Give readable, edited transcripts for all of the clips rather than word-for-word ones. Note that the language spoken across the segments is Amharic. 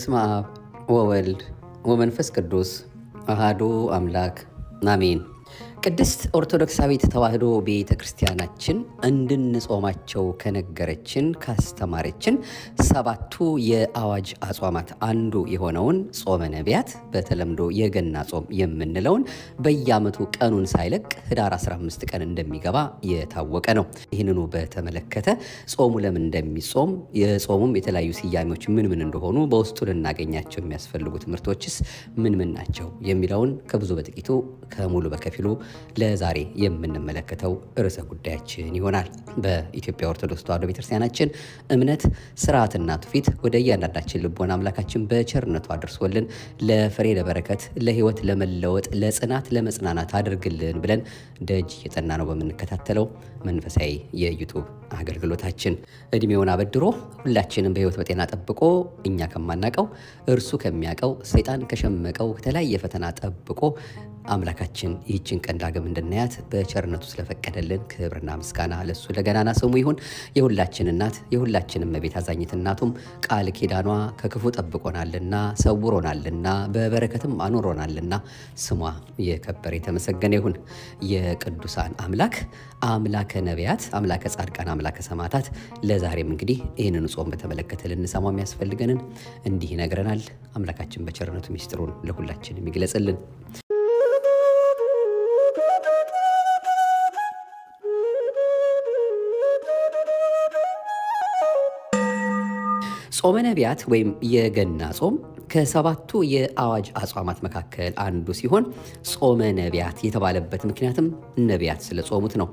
በስመ አብ ወወልድ ወመንፈስ ቅዱስ አሐዱ አምላክ አሜን። ቅድስት ኦርቶዶክሳዊት ተዋሕዶ ቤተ ክርስቲያናችን እንድንጾማቸው ከነገረችን ካስተማረችን ሰባቱ የአዋጅ አጽዋማት አንዱ የሆነውን ጾመ ነቢያት በተለምዶ የገና ጾም የምንለውን በየዓመቱ ቀኑን ሳይለቅ ህዳር 15 ቀን እንደሚገባ የታወቀ ነው። ይህንኑ በተመለከተ ጾሙ ለምን እንደሚጾም የጾሙም የተለያዩ ስያሜዎች ምን ምን እንደሆኑ በውስጡ ልናገኛቸው የሚያስፈልጉ ትምህርቶችስ ምን ምን ናቸው የሚለውን ከብዙ በጥቂቱ ከሙሉ በከፊሉ ለዛሬ የምንመለከተው ርዕሰ ጉዳያችን ይሆናል። በኢትዮጵያ ኦርቶዶክስ ተዋሕዶ ቤተክርስቲያናችን እምነት፣ ስርዓትና ትውፊት ወደ እያንዳንዳችን ልቦና አምላካችን በቸርነቱ አድርሶልን ለፍሬ ለበረከት፣ ለህይወት ለመለወጥ፣ ለጽናት ለመጽናናት አድርግልን ብለን ደጅ እየጠና ነው በምንከታተለው መንፈሳዊ የዩቱብ አገልግሎታችን እድሜውን አበድሮ ሁላችንም በህይወት በጤና ጠብቆ እኛ ከማናቀው እርሱ ከሚያቀው ሰይጣን ከሸመቀው ከተለያየ ፈተና ጠብቆ አምላካችን ይህችን ቀን ዳግም እንድናያት በቸርነቱ ስለፈቀደልን ክብርና ምስጋና ለሱ ለገናና ስሙ ይሁን። የሁላችን እናት የሁላችንም እመቤት አዛኝት እናቱም ቃል ኪዳኗ ከክፉ ጠብቆናልና ሰውሮናልና በበረከትም አኖሮናልና ስሟ የከበረ የተመሰገነ ይሁን። የቅዱሳን አምላክ አምላከ ነቢያት፣ አምላከ ጻድቃን፣ አምላከ ሰማዕታት ለዛሬም እንግዲህ ይህንን ጾም በተመለከተ ልንሰማው የሚያስፈልገንን እንዲህ ይነግረናል። አምላካችን በቸርነቱ ሚስጥሩን ለሁላችንም ይግለጽልን። ጾመ ነቢያት ወይም የገና ጾም ከሰባቱ የአዋጅ አጽዋማት መካከል አንዱ ሲሆን ጾመ ነቢያት የተባለበት ምክንያትም ነቢያት ስለጾሙት ነው።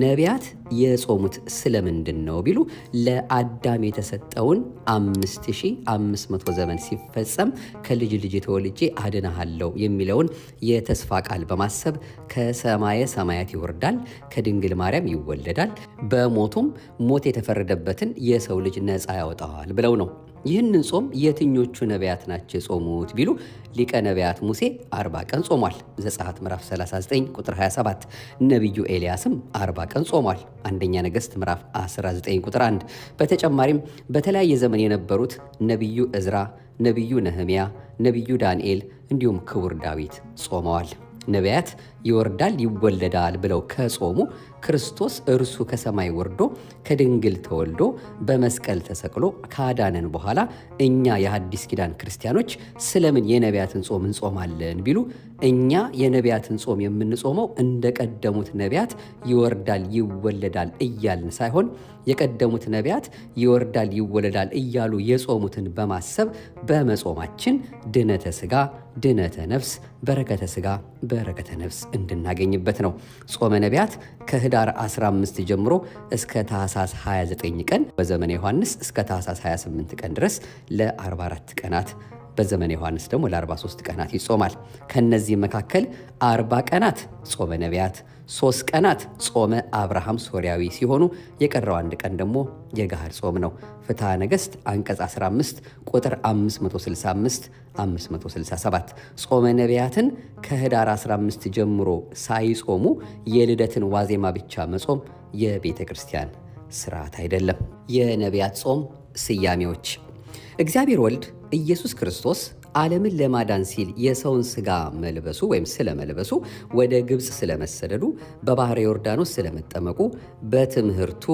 ነቢያት የጾሙት ስለምንድን ነው ቢሉ ለአዳም የተሰጠውን 5500 ዘመን ሲፈጸም ከልጅ ልጅ ተወልጄ አድንሃለሁ የሚለውን የተስፋ ቃል በማሰብ ከሰማየ ሰማያት ይወርዳል፣ ከድንግል ማርያም ይወለዳል፣ በሞቱም ሞት የተፈረደበትን የሰው ልጅ ነፃ ያወጣዋል ብለው ነው። ይህንን ጾም የትኞቹ ነቢያት ናቸው የጾሙት ቢሉ ሊቀ ነቢያት ሙሴ 40 ቀን ጾሟል። ዘጸአት ምዕራፍ 39 ቁጥር 27። ነቢዩ ኤልያስም 40 ቀን ጾሟል። አንደኛ ነገሥት ምዕራፍ 19 ቁጥር 1። በተጨማሪም በተለያየ ዘመን የነበሩት ነቢዩ እዝራ፣ ነቢዩ ነህምያ፣ ነቢዩ ዳንኤል እንዲሁም ክቡር ዳዊት ጾመዋል። ነቢያት ይወርዳል ይወለዳል ብለው ከጾሙ ክርስቶስ እርሱ ከሰማይ ወርዶ ከድንግል ተወልዶ በመስቀል ተሰቅሎ ካዳነን በኋላ እኛ የሐዲስ ኪዳን ክርስቲያኖች ስለምን የነቢያትን ጾም እንጾማለን ቢሉ እኛ የነቢያትን ጾም የምንጾመው እንደቀደሙት ነቢያት ይወርዳል ይወለዳል እያልን ሳይሆን የቀደሙት ነቢያት ይወርዳል ይወለዳል እያሉ የጾሙትን በማሰብ በመጾማችን ድነተ ሥጋ ድነተ ነፍስ፣ በረከተ ሥጋ በረከተ ነፍስ እንድናገኝበት ነው። ጾመ ነቢያት ከህዳር 15 ጀምሮ እስከ ታኅሳስ 29 ቀን በዘመነ ዮሐንስ እስከ ታኅሳስ 28 ቀን ድረስ ለ44 ቀናት በዘመነ ዮሐንስ ደግሞ ለ43 ቀናት ይጾማል። ከነዚህ መካከል 40 ቀናት ጾመ ነቢያት፣ 3 ቀናት ጾመ አብርሃም ሶርያዊ ሲሆኑ የቀረው አንድ ቀን ደግሞ የጋህር ጾም ነው። ፍትሐ ነገሥት አንቀጽ 15 ቁጥር 565 567። ጾመ ነቢያትን ከህዳር 15 ጀምሮ ሳይጾሙ የልደትን ዋዜማ ብቻ መጾም የቤተ ክርስቲያን ስርዓት አይደለም። የነቢያት ጾም ስያሜዎች እግዚአብሔር ወልድ ኢየሱስ ክርስቶስ ዓለምን ለማዳን ሲል የሰውን ሥጋ መልበሱ ወይም ስለመልበሱ፣ ወደ ግብፅ ስለመሰደዱ፣ በባሕረ ዮርዳኖስ ስለመጠመቁ፣ በትምህርቱ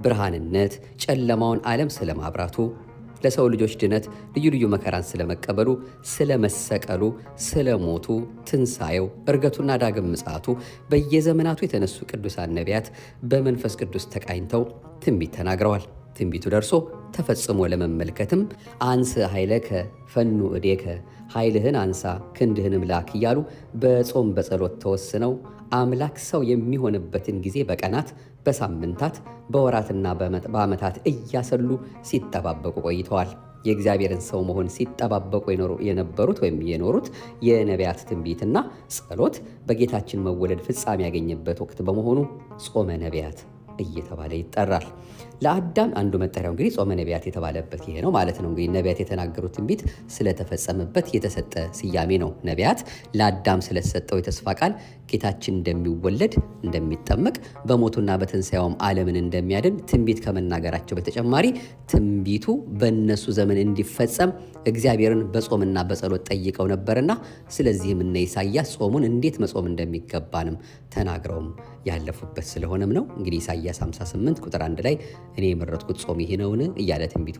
ብርሃንነት ጨለማውን ዓለም ስለማብራቱ፣ ለሰው ልጆች ድነት ልዩ ልዩ መከራን ስለመቀበሉ፣ ስለመሰቀሉ፣ ስለሞቱ፣ ትንሣኤው፣ እርገቱና ዳግም ምጽአቱ በየዘመናቱ የተነሱ ቅዱሳን ነቢያት በመንፈስ ቅዱስ ተቃኝተው ትንቢት ተናግረዋል። ትንቢቱ ደርሶ ተፈጽሞ ለመመልከትም አንስ ኃይለከ ፈኑ እዴከ፣ ኃይልህን አንሳ ክንድህንም ላክ እያሉ በጾም በጸሎት ተወስነው አምላክ ሰው የሚሆንበትን ጊዜ በቀናት በሳምንታት በወራትና በዓመታት እያሰሉ ሲጠባበቁ ቆይተዋል። የእግዚአብሔርን ሰው መሆን ሲጠባበቁ የነበሩት ወይም የኖሩት የነቢያት ትንቢትና ጸሎት በጌታችን መወለድ ፍጻሜ ያገኘበት ወቅት በመሆኑ ጾመ ነቢያት እየተባለ ይጠራል። ለአዳም አንዱ መጠሪያው እንግዲህ ጾመ ነቢያት የተባለበት ይሄ ነው ማለት ነው። እንግዲህ ነቢያት የተናገሩት ትንቢት ስለተፈጸመበት የተሰጠ ስያሜ ነው። ነቢያት ለአዳም ስለተሰጠው የተስፋ ቃል ጌታችን እንደሚወለድ፣ እንደሚጠመቅ፣ በሞቱና በትንሣኤውም ዓለምን እንደሚያድን ትንቢት ከመናገራቸው በተጨማሪ ትንቢቱ በእነሱ ዘመን እንዲፈጸም እግዚአብሔርን በጾምና በጸሎት ጠይቀው ነበርና ስለዚህም እነ ኢሳይያስ ጾሙን እንዴት መጾም እንደሚገባንም ተናግረውም ያለፉበት ስለሆነም ነው። እንግዲህ ኢሳይያስ 58 ቁጥር 1 ላይ እኔ የመረጥኩት ጾም ይሄ ነውን እያለ ትንቢቱ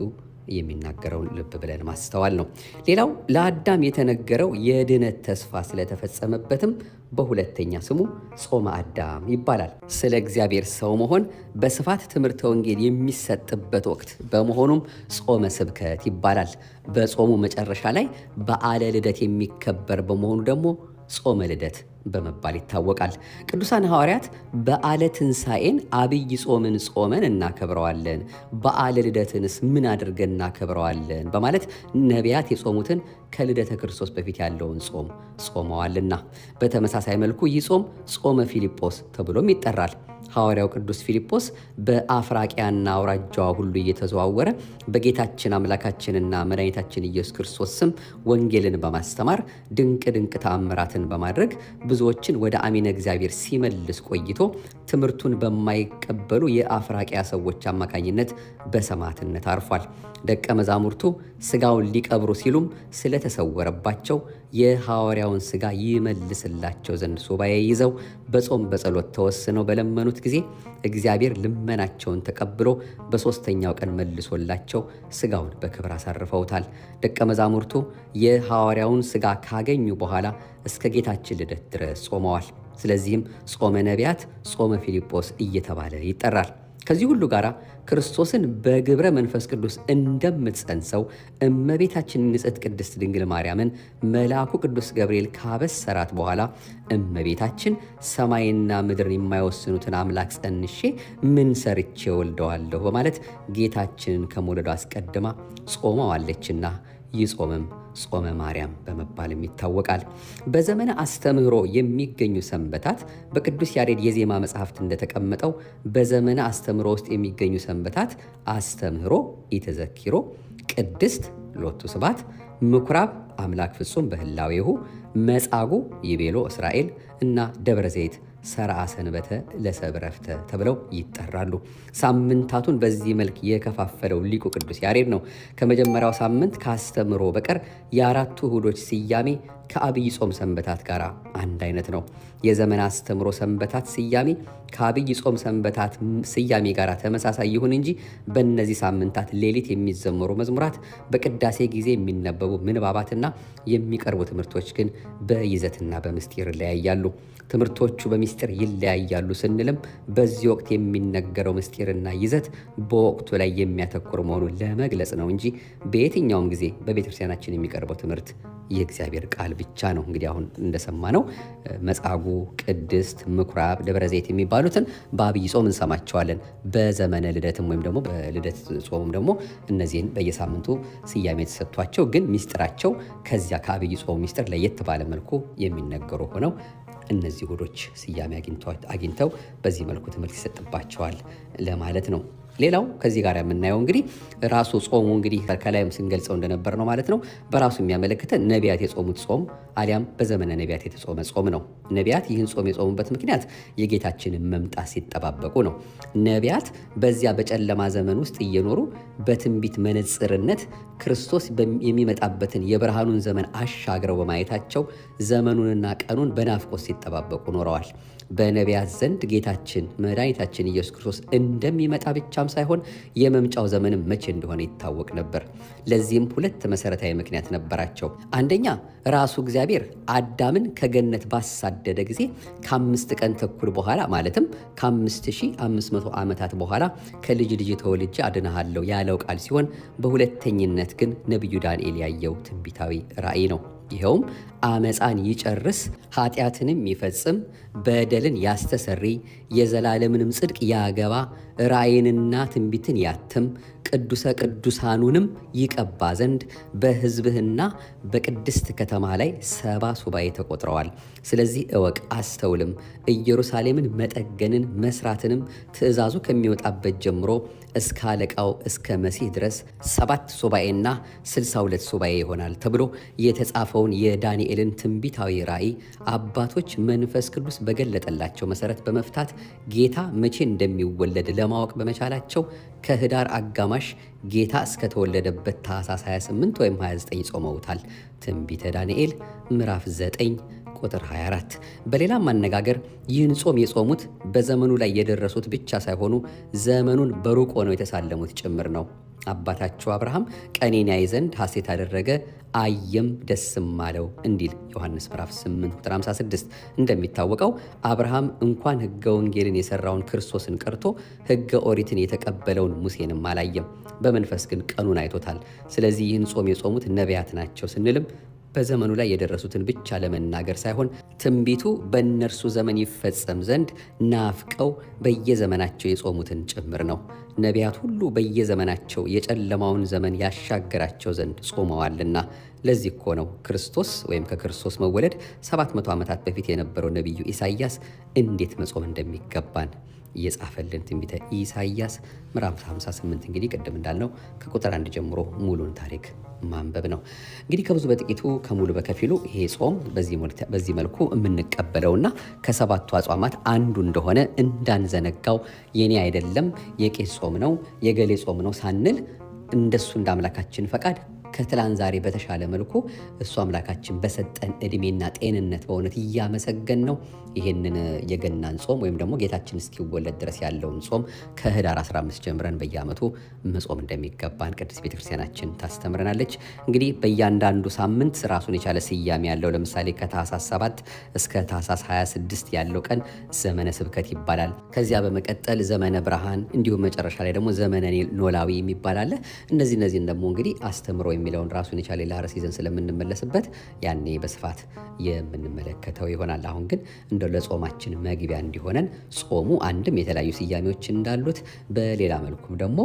የሚናገረውን ልብ ብለን ማስተዋል ነው። ሌላው ለአዳም የተነገረው የድነት ተስፋ ስለተፈጸመበትም በሁለተኛ ስሙ ጾመ አዳም ይባላል። ስለ እግዚአብሔር ሰው መሆን በስፋት ትምህርተ ወንጌል የሚሰጥበት ወቅት በመሆኑም ጾመ ስብከት ይባላል። በጾሙ መጨረሻ ላይ በዓለ ልደት የሚከበር በመሆኑ ደግሞ ጾመ ልደት በመባል ይታወቃል። ቅዱሳን ሐዋርያት በዓለ ትንሣኤን አብይ ጾምን ጾመን እናከብረዋለን፣ በዓለ ልደትንስ ምን አድርገን እናከብረዋለን በማለት ነቢያት የጾሙትን ከልደተ ክርስቶስ በፊት ያለውን ጾም ጾመዋልና። በተመሳሳይ መልኩ ይህ ጾም ጾመ ፊልጶስ ተብሎም ይጠራል። ሐዋርያው ቅዱስ ፊልጶስ በአፍራቂያና አውራጃዋ ሁሉ እየተዘዋወረ በጌታችን አምላካችንና መድኃኒታችን ኢየሱስ ክርስቶስ ስም ወንጌልን በማስተማር ድንቅ ድንቅ ተአምራትን በማድረግ ብዙዎችን ወደ አሚነ እግዚአብሔር ሲመልስ ቆይቶ ትምህርቱን በማይቀበሉ የአፍራቂያ ሰዎች አማካኝነት በሰማዕትነት አርፏል። ደቀ መዛሙርቱ ሥጋውን ሊቀብሩ ሲሉም ስለተሰወረባቸው የሐዋርያውን ሥጋ ይመልስላቸው ዘንድ ሱባኤ ይዘው በጾም በጸሎት ተወስነው በለመኑት ጊዜ እግዚአብሔር ልመናቸውን ተቀብሎ በሦስተኛው ቀን መልሶላቸው ሥጋውን በክብር አሳርፈውታል። ደቀ መዛሙርቱ የሐዋርያውን ሥጋ ካገኙ በኋላ እስከ ጌታችን ልደት ድረስ ጾመዋል። ስለዚህም ጾመ ነቢያት፣ ጾመ ፊልጶስ እየተባለ ይጠራል። ከዚህ ሁሉ ጋር ክርስቶስን በግብረ መንፈስ ቅዱስ እንደምትጸንሰው እመቤታችን ንጽሕት ቅድስት ድንግል ማርያምን መልአኩ ቅዱስ ገብርኤል ካበሰራት በኋላ እመቤታችን ሰማይና ምድርን የማይወስኑትን አምላክ ጸንሼ ምን ሰርቼ ወልደዋለሁ በማለት ጌታችንን ከመውለዱ አስቀድማ ጾመዋለችና ይህ ጾምም ጾመ ማርያም በመባልም ይታወቃል። በዘመነ አስተምህሮ የሚገኙ ሰንበታት በቅዱስ ያሬድ የዜማ መጽሐፍት እንደተቀመጠው በዘመነ አስተምህሮ ውስጥ የሚገኙ ሰንበታት አስተምህሮ ኢተዘኪሮ፣ ቅድስት ሎቱ ስባት፣ ምኩራብ አምላክ ፍጹም በህላዌሁ፣ መጻጉዕ ይቤሎ እስራኤል እና ደብረ ዘይት ሰርዓ ሰንበተ ለሰብረፍተ ተብለው ይጠራሉ። ሳምንታቱን በዚህ መልክ የከፋፈለው ሊቁ ቅዱስ ያሬድ ነው። ከመጀመሪያው ሳምንት ካስተምሮ በቀር የአራቱ እሁዶች ስያሜ ከአብይ ጾም ሰንበታት ጋር አንድ አይነት ነው። የዘመን አስተምሮ ሰንበታት ስያሜ ከአብይ ጾም ሰንበታት ስያሜ ጋር ተመሳሳይ ይሁን እንጂ በእነዚህ ሳምንታት ሌሊት የሚዘመሩ መዝሙራት፣ በቅዳሴ ጊዜ የሚነበቡ ምንባባትና የሚቀርቡ ትምህርቶች ግን በይዘትና በምስጢር ይለያያሉ። ትምህርቶቹ በምስጢር ይለያያሉ ስንልም በዚህ ወቅት የሚነገረው ምስጢርና ይዘት በወቅቱ ላይ የሚያተኩር መሆኑን ለመግለጽ ነው እንጂ በየትኛውም ጊዜ በቤተክርስቲያናችን የሚቀርበው ትምህርት የእግዚአብሔር ቃል ብቻ ነው። እንግዲህ አሁን እንደሰማነው መጻጉዕ፣ ቅድስት፣ ምኩራብ፣ ደብረ ዘይት የሚባሉትን በአብይ ጾም እንሰማቸዋለን። በዘመነ ልደትም ወይም ደግሞ በልደት ጾምም ደግሞ እነዚህን በየሳምንቱ ስያሜ የተሰጥቷቸው ግን ሚስጥራቸው ከዚያ ከአብይ ጾም ሚስጥር ለየት ባለ መልኩ የሚነገሩ ሆነው እነዚህ እሁዶች ስያሜ አግኝተው በዚህ መልኩ ትምህርት ይሰጥባቸዋል ለማለት ነው። ሌላው ከዚህ ጋር የምናየው እንግዲህ ራሱ ጾሙ እንግዲህ ከላይም ስንገልጸው እንደነበር ነው ማለት ነው። በራሱ የሚያመለክተን ነቢያት የጾሙት ጾም አሊያም በዘመነ ነቢያት የተጾመ ጾም ነው። ነቢያት ይህን ጾም የጾሙበት ምክንያት የጌታችንን መምጣት ሲጠባበቁ ነው። ነቢያት በዚያ በጨለማ ዘመን ውስጥ እየኖሩ በትንቢት መነጽርነት ክርስቶስ የሚመጣበትን የብርሃኑን ዘመን አሻግረው በማየታቸው ዘመኑንና ቀኑን በናፍቆት ሲጠባበቁ ኖረዋል። በነቢያት ዘንድ ጌታችን መድኃኒታችን ኢየሱስ ክርስቶስ እንደሚመጣ ብቻም ሳይሆን የመምጫው ዘመንም መቼ እንደሆነ ይታወቅ ነበር። ለዚህም ሁለት መሰረታዊ ምክንያት ነበራቸው። አንደኛ ራሱ እግዚአብሔር አዳምን ከገነት ባሳደደ ጊዜ ከ5 ቀን ተኩል በኋላ ማለትም ከ5500 ዓመታት በኋላ ከልጅ ልጅ ተወልጄ አድንሃለሁ ያለው ቃል ሲሆን፣ በሁለተኝነት ግን ነቢዩ ዳንኤል ያየው ትንቢታዊ ራእይ ነው። ይኸውም አመፃን ይጨርስ፣ ኃጢአትንም ይፈጽም፣ በደልን ያስተሰሪ፣ የዘላለምንም ጽድቅ ያገባ፣ ራእይንና ትንቢትን ያትም፣ ቅዱሰ ቅዱሳኑንም ይቀባ ዘንድ በሕዝብህና በቅድስት ከተማ ላይ 70 ሱባኤ ተቆጥረዋል። ስለዚህ እወቅ አስተውልም። ኢየሩሳሌምን መጠገንን መስራትንም ትእዛዙ ከሚወጣበት ጀምሮ እስከ አለቃው እስከ መሲህ ድረስ 7 ሱባኤና 62 ሱባኤ ይሆናል ተብሎ የተጻፈውን የዳንኤልን ትንቢታዊ ራእይ አባቶች መንፈስ ቅዱስ በገለጠላቸው መሰረት በመፍታት ጌታ መቼ እንደሚወለድ ለማወቅ በመቻላቸው ከህዳር አጋማሽ ጌታ እስከተወለደበት ታኅሳስ 28 ወይም 29 ጾመውታል። ትንቢተ ዳንኤል ምዕራፍ 9 ቁጥር 24። በሌላም አነጋገር ይህን ጾም የጾሙት በዘመኑ ላይ የደረሱት ብቻ ሳይሆኑ ዘመኑን በሩቅ ሆነው የተሳለሙት ጭምር ነው። አባታቸው አብርሃም ቀኔን ያይ ዘንድ ሐሴት አደረገ አየም ደስም አለው እንዲል ዮሐንስ ምዕራፍ 8 ቁጥር 56። እንደሚታወቀው አብርሃም እንኳን ሕገ ወንጌልን የሰራውን ክርስቶስን ቀርቶ ሕገ ኦሪትን የተቀበለውን ሙሴንም አላየም። በመንፈስ ግን ቀኑን አይቶታል። ስለዚህ ይህን ጾም የጾሙት ነቢያት ናቸው ስንልም በዘመኑ ላይ የደረሱትን ብቻ ለመናገር ሳይሆን ትንቢቱ በእነርሱ ዘመን ይፈጸም ዘንድ ናፍቀው በየዘመናቸው የጾሙትን ጭምር ነው። ነቢያት ሁሉ በየዘመናቸው የጨለማውን ዘመን ያሻገራቸው ዘንድ ጾመዋልና። ለዚህ እኮ ነው ክርስቶስ ወይም ከክርስቶስ መወለድ 700 ዓመታት በፊት የነበረው ነቢዩ ኢሳይያስ እንዴት መጾም እንደሚገባን እየጻፈልን። ትንቢተ ኢሳይያስ ምዕራፍ 58 እንግዲህ ቅድም እንዳልነው ከቁጥር 1 ጀምሮ ሙሉን ታሪክ ማንበብ ነው። እንግዲህ ከብዙ በጥቂቱ ከሙሉ በከፊሉ ይሄ ጾም በዚህ መልኩ የምንቀበለውና ከሰባቱ አጽዋማት አንዱ እንደሆነ እንዳንዘነጋው የኔ አይደለም የቄስ ጾም ነው የገሌ ጾም ነው ሳንል እንደሱ እንደ አምላካችን ፈቃድ ከትላንት ዛሬ በተሻለ መልኩ እሱ አምላካችን በሰጠን እድሜና ጤንነት በእውነት እያመሰገን ነው ይህንን የገናን ጾም ወይም ደግሞ ጌታችን እስኪወለድ ድረስ ያለውን ጾም ከህዳር 15 ጀምረን በየዓመቱ መጾም እንደሚገባን ቅድስት ቤተክርስቲያናችን ታስተምረናለች። እንግዲህ በእያንዳንዱ ሳምንት ራሱን የቻለ ስያሜ ያለው። ለምሳሌ ከታኅሳስ 7 እስከ ታኅሳስ 26 ያለው ቀን ዘመነ ስብከት ይባላል። ከዚያ በመቀጠል ዘመነ ብርሃን፣ እንዲሁም መጨረሻ ላይ ደግሞ ዘመነ ኖላዊ የሚባል አለ። እነዚህን ደግሞ እንግዲህ አስተምሮ የሚለውን ራሱን የቻለ ሌላ ርዕስ ይዘን ስለምንመለስበት ያኔ በስፋት የምንመለከተው ይሆናል። አሁን ግን እንደው ለጾማችን መግቢያ እንዲሆነን ጾሙ አንድም የተለያዩ ስያሜዎች እንዳሉት፣ በሌላ መልኩም ደግሞ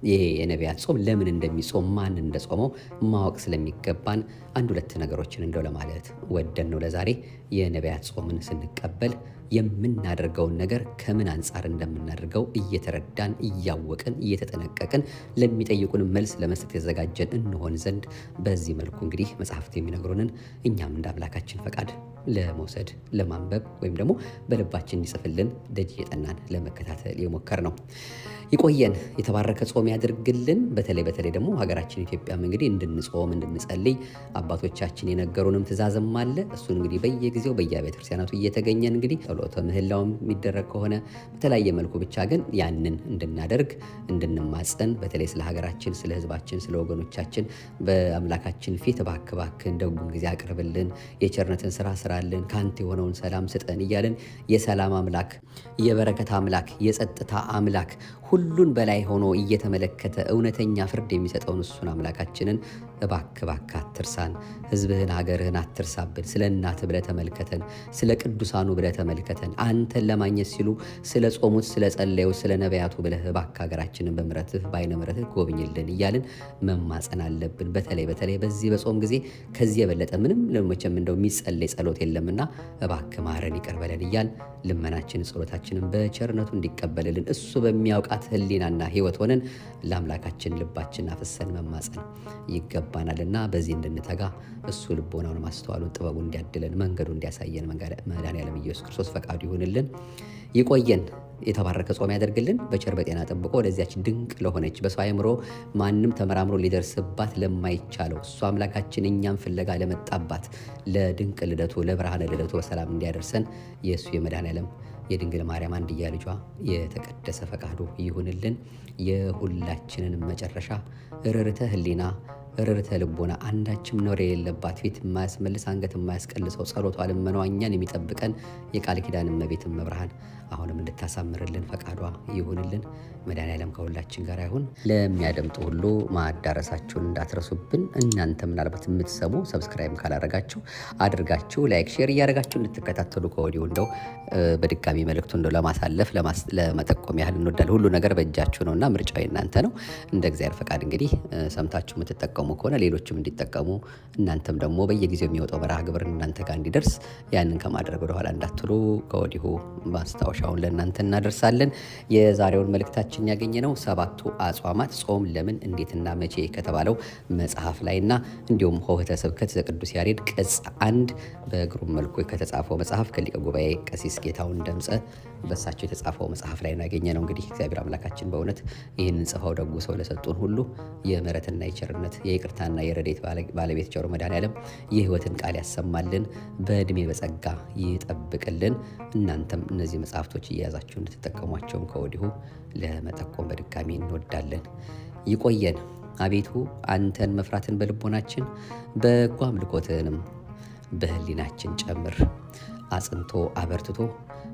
ይሄ የነቢያት ጾም ለምን እንደሚጾም ማን እንደጾመው ማወቅ ስለሚገባን አንድ ሁለት ነገሮችን እንደው ለማለት ወደን ነው ለዛሬ የነቢያት ጾምን ስንቀበል የምናደርገውን ነገር ከምን አንጻር እንደምናደርገው እየተረዳን እያወቅን እየተጠነቀቅን ለሚጠይቁን መልስ ለመስጠት የተዘጋጀን እንሆን ዘንድ በዚህ መልኩ እንግዲህ መጽሐፍት የሚነግሩንን እኛም እንደ አምላካችን ፈቃድ ለመውሰድ ለማንበብ ወይም ደግሞ በልባችን እንዲጽፍልን ደጅ እየጠናን ለመከታተል የሞከር ነው። ይቆየን፣ የተባረከ ጾም ያድርግልን። በተለይ ደግሞ ሀገራችን ኢትዮጵያም እንግዲህ እንድንጾም እንድንጸልይ አባቶቻችን የነገሩንም ትእዛዝም አለ። እሱን እንግዲህ በየጊዜው በየቤተ ክርስቲያናቱ እየተገኘን እንግዲህ ጸሎተ ምህላውም የሚደረግ ከሆነ በተለያየ መልኩ ብቻ ግን ያንን እንድናደርግ እንድንማጸን፣ በተለይ ስለ ሀገራችን፣ ስለ ሕዝባችን፣ ስለ ወገኖቻችን በአምላካችን ፊት እባክህ ደጉን ጊዜ አቅርብልን፣ የቸርነትን ስራ ስራልን፣ ከአንተ የሆነውን ሰላም ስጠን እያልን የሰላም አምላክ፣ የበረከት አምላክ፣ የጸጥታ አምላክ ሁሉን በላይ ሆኖ እየተመለከተ እውነተኛ ፍርድ የሚሰጠውን እሱን አምላካችንን እባክህ አትርሳን፣ ሕዝብህን ሀገርህን አትርሳብን፣ ስለ እናትህ ብለህ ተመልከተን፣ ስለ ቅዱሳኑ ብለህ ተመልከተን፣ አንተን ለማግኘት ሲሉ ስለ ጾሙት ስለ ጸለዩት ስለ ነቢያቱ ብለህ እባክህ ሀገራችንን በምሕረትህ በዓይነ ምሕረትህ ጎብኝልን እያልን መማጸን አለብን። በተለይ በዚህ በጾም ጊዜ ከዚህ የበለጠ ምንም ለሞችም እንደው የሚጸለይ ጸሎት የለምና እባክህ ማረን ይቅር በለን እያል ልመናችን ጸሎታችንን በቸርነቱ እንዲቀበልልን እሱ በሚያውቃት ሕሊናና ሕይወት ሆነን ለአምላካችን ልባችን አፍሰን መማጸን ይገባናልና በዚህ እንድንተጋ እሱ ልቦናውን ማስተዋሉን ጥበቡን እንዲያድለን መንገዱ እንዲያሳየን መድኃኔዓለም ኢየሱስ ክርስቶስ ፈቃዱ ይሁንልን። ይቆየን፣ የተባረከ ጾም ያደርግልን። በቸር በጤና ጠብቆ ወደዚያች ድንቅ ለሆነች በሰው አእምሮ ማንም ተመራምሮ ሊደርስባት ለማይቻለው እሱ አምላካችን እኛም ፍለጋ ለመጣባት ለድንቅ ልደቱ ለብርሃነ ልደቱ በሰላም እንዲያደርሰን የእሱ የመድኃኔዓለም የድንግል ማርያም አንድያ ልጇ የተቀደሰ ፈቃዱ ይሁንልን። የሁላችንን መጨረሻ ርርተ ሕሊና ርርተ ልቦና አንዳችም ነውር የሌለባት ፊት የማያስመልስ አንገት የማያስቀልሰው ጸሎቷ ልመናዋ እኛን የሚጠብቀን የቃል ኪዳን እመቤት እመብርሃን አሁንም እንድታሳምርልን ፈቃዷ ይሁንልን። መድኃኔዓለም ከሁላችን ጋር ይሁን። ለሚያደምጡ ሁሉ ማዳረሳችሁን እንዳትረሱብን። እናንተ ምናልባት የምትሰሙ ሰብስክራይብ ካላረጋችሁ አድርጋችሁ ላይክ፣ ሼር እያደረጋችሁ እንድትከታተሉ ከወዲሁ እንደው በድጋሚ መልእክቱ እንደው ለማሳለፍ ለመጠቆም ያህል እንወዳለን። ሁሉ ነገር በእጃችሁ ነውና ምርጫው እናንተ ነው። እንደ እግዚአብሔር ፈቃድ እንግዲህ ሰምታችሁ የምትጠቀሙ ከሆነ ሌሎችም እንዲጠቀሙ እናንተም ደግሞ በየጊዜው የሚወጣው መርሃ ግብር እናንተ ጋር እንዲደርስ ያንን ከማድረግ ወደኋላ እንዳትሉ ከወዲሁ ማስታወሻውን ለእናንተ እናደርሳለን። የዛሬውን መልእክታችን ያገኘነው 7ቱ አጽዋማት ጾም ለምን እንዴትና መቼ ከተባለው መጽሐፍ ላይና እንዲሁም ሆህተ ስብከት ዘቅዱስ ያሬድ ቅጽ 1 በግሩም መልኩ ከተጻፈው መጽሐፍ ከሊቀ ጉባኤ ቀሲስ ጌታሁን ደምጸ በሳቸው የተጻፈው መጽሐፍ ላይ ያገኘነው። እንግዲህ እግዚአብሔር አምላካችን በእውነት ይህንን ጽፈው ደጉ ሰው ለሰጡን ሁሉ የምሕረትና የቸርነት የይቅርታና የረድኤት ባለቤት ቸሩ መድኃኔዓለም የሕይወትን ቃል ያሰማልን፣ በዕድሜ በጸጋ ይጠብቅልን። እናንተም እነዚህ መጽሐፍቶች እየያዛችሁ እንድትጠቀሟቸውም ከወዲሁ ለመጠቆም በድጋሚ እንወዳለን። ይቆየን። አቤቱ አንተን መፍራትን በልቦናችን በጎ አምልኮትንም በሕሊናችን ጨምር። አጽንቶ አበርትቶ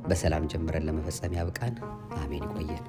በሰላም ጀምረን ለመፈጸም ያብቃን። አሜን። ይቆየን።